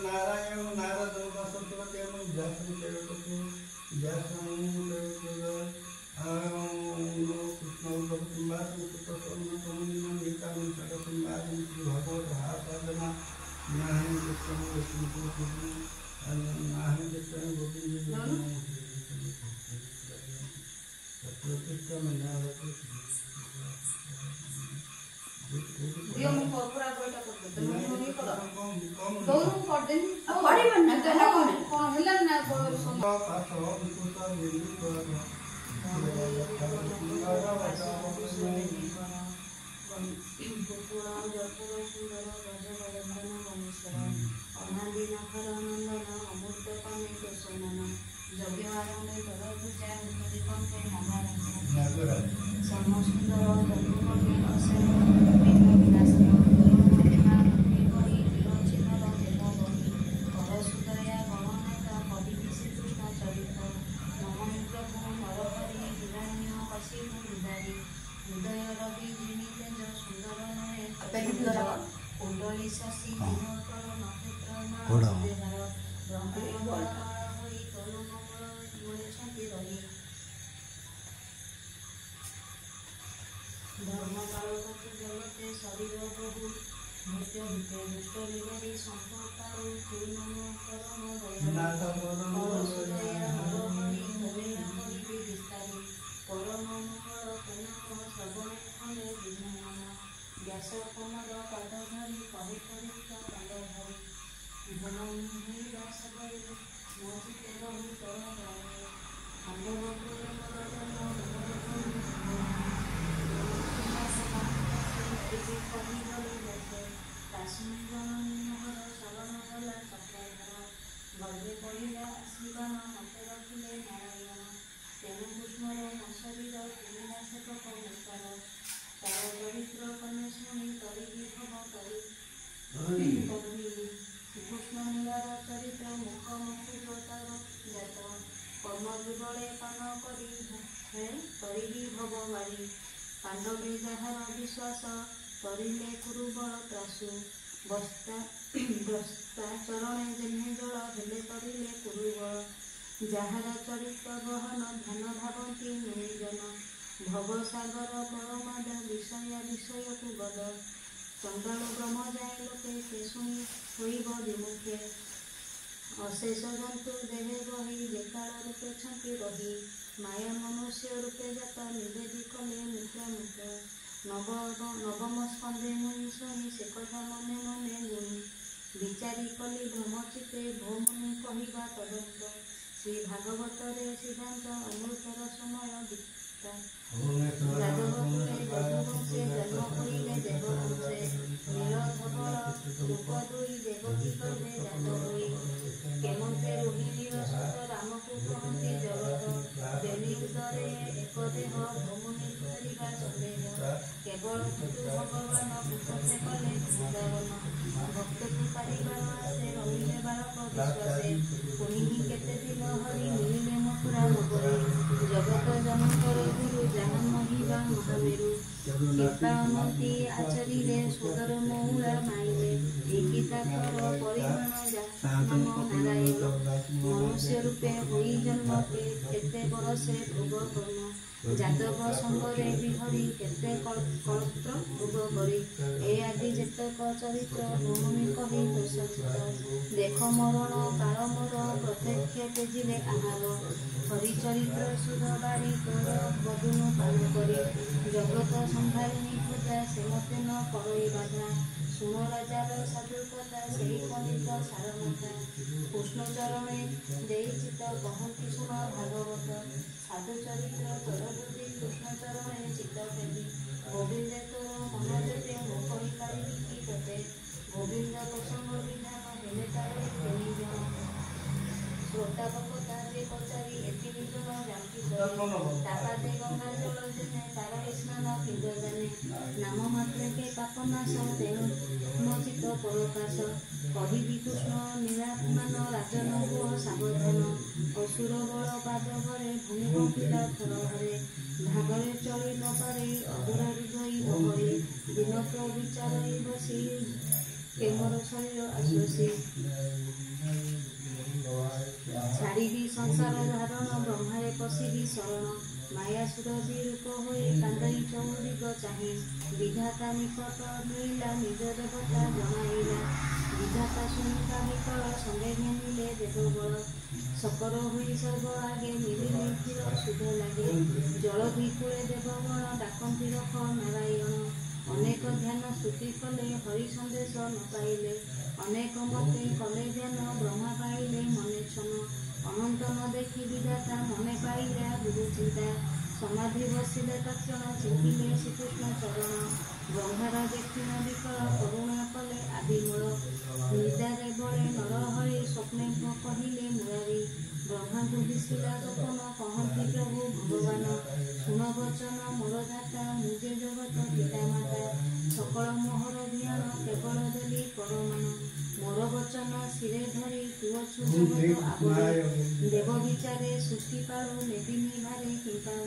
नारायण नारद अशेष जंतु देहे बही बेकाल रूपे छंकी रही माया मनुष्य रूपे जात निवेदी कले मुद्रा मुद्रा नवम स्कंदे मुनि शुणी से कथा मने मने गुणी विचारी कली भ्रमचिते भौमुनि कहवा तदंत श्री भागवत सिद्धांत अमृतर समय दीप्ता यादवकुले यदुवंशे जन्म करिले देववंशे नीलधवल रूप दुई देवकी गर्भे जात होई केमंते रोहिणीर सुत रामकु कहन्ति जगत बेली उदरे एक देह भौमुनि धरिबा सन्देह केवल तू भगवान पुष्पे कले वृंदावन भक्तकु पारिबार आसे रहिले बालक विश्वासे पुनि केते दिन हरि मिलिले मथुरा नगरे जगत जनकर गुरु जान महिबा महामेरु कृपामती आचरिले सुदर महुला माइले गीता कर परिमाण नम नारायण मनुष्य रूपे होई जन्म केते बरसे भोग कर्म जादव संगरे बिहरी केते कल्प भोग करी ए आदि जेतक चरित्र भूमि कही दोषचित देख मरण काल मोर प्रत्यक्ष तेजिले आहार हरि चरित्र सुध बारी तोर बदुनु पान करी जगत संभारिणी पूजा से मते न करई बाधा सुन राजार साधु कथा से पंडित सारनाथा कृष्ण चरणे देचित कहती सुन भागवत साधु चरित्र तोर बुद्धि कृष्ण चरणे चित्त फेरी गोविंद तोर मनोजते न कहि पारिबि कि तते गोविंद प्रसंग विधान हेले तारे केहि जन ଗୋଟାକ ତାରେ ପଚାରି ଏତି ବିଜନ ଜାତି ତାପାତେ ଗଙ୍ଗା ଜଳ ଜେନେ ତାର ସ୍ନାନ ପିଣ୍ଡ ଜାନେ ନାମ ମାତ୍ରକେ ପାପ ନାଶ ତେଣୁ ମୋଚିତ ପରକାଶ କହିବି କୃଷ୍ଣ ନୀଳାତ୍ମାନ ରାଜନ ପୁଅ ସାବଧାନ ଅସୁର ବଳ ପାଦ ଘରେ ଭୂମି କମ୍ପିଲା ଥର ଘରେ ଭାଗରେ ଚଳି ନ ପାରେ ଅଧୁରାରି ଗଇ ବହରେ ଦିନକ ବିଚାର ବସି କେମର ଶରୀର ଆଶ୍ଵସୀ ଛାଡ଼ିବି ସଂସାର ଧାରଣ ବ୍ରହ୍ମାରେ ପଶିବି ଶରଣ ମାୟାସୁର ବିରୂପ ହୋଇ କାନ୍ଦଇ ଚଉଦିଗ ଚାହିଁ ବିଧାତା ନିକଟ ମିଳିଲା ନିଜ ଦେବତା ଜଣାଇଲା ବିଧାତା ଶୁଣିବା ବିକଳ ସଙ୍ଗେ ଘେନିଲେ ଦେବବଳ ସକର ହୋଇ ସର୍ବ ଆଗେ ମିଳିଲେ କ୍ଷୀର ଶୁଭ ଲାଗେ ଜଳଧି କୂଳେ ଦେବଗଣ ଡାକନ୍ତି ରଖ ନାରାୟଣ ଅନେକ ଧ୍ୟାନ ସ୍ତୁତି କଲେ ହରି ସନ୍ଦେଶ ନ ପାଇଲେ ଅନେକ ମତେ କଲେ ଧ୍ୟାନ ବ୍ରହ୍ମା ପାଇଲେ ମନେ ଛନ ଅନନ୍ତ ନ ଦେଖି ବିଧାତା ମନେ ପାଇଲା ଗୁରୁ ଚିନ୍ତା ସମାଧି ବସିଲେ ତକ୍ଷଣ ଚିନ୍ତିଲେ ଶ୍ରୀକୃଷ୍ଣ ଚରଣ ବ୍ରହ୍ମାର ଦେଖିନ ବିକଳ କରୁଣା କଲେ ଆଦିମୂଳ ନିଦାରେ ବଳେ ନର ହରି ସ୍ୱପ୍ନେ କହିଲେ ମୁରାରୀ ବ୍ରହ୍ମାଙ୍କୁ ଦିଶିଲା ଗୋପନ କହନ୍ତି ପ୍ରଭୁ ଭଗବାନ ଶୁଣ ବଚନ ମୋର ଦାତା ମୁଁ ଯେ ଜଗତ ପିତା ମାତା ସକଳ ମୋହର ଧ୍ୟାନ କେବଳ ଦେଲି ପରମାନ ମୋର ବଚନ ଶିରେ ଧରି ତୁ ଅଛୁ ଜଗତ ଆବରେ ଦେବ ବିଚାରେ ସୃଷ୍ଟି ପାଳୁ ନେବି ନିଭାରେ କିମ୍ପା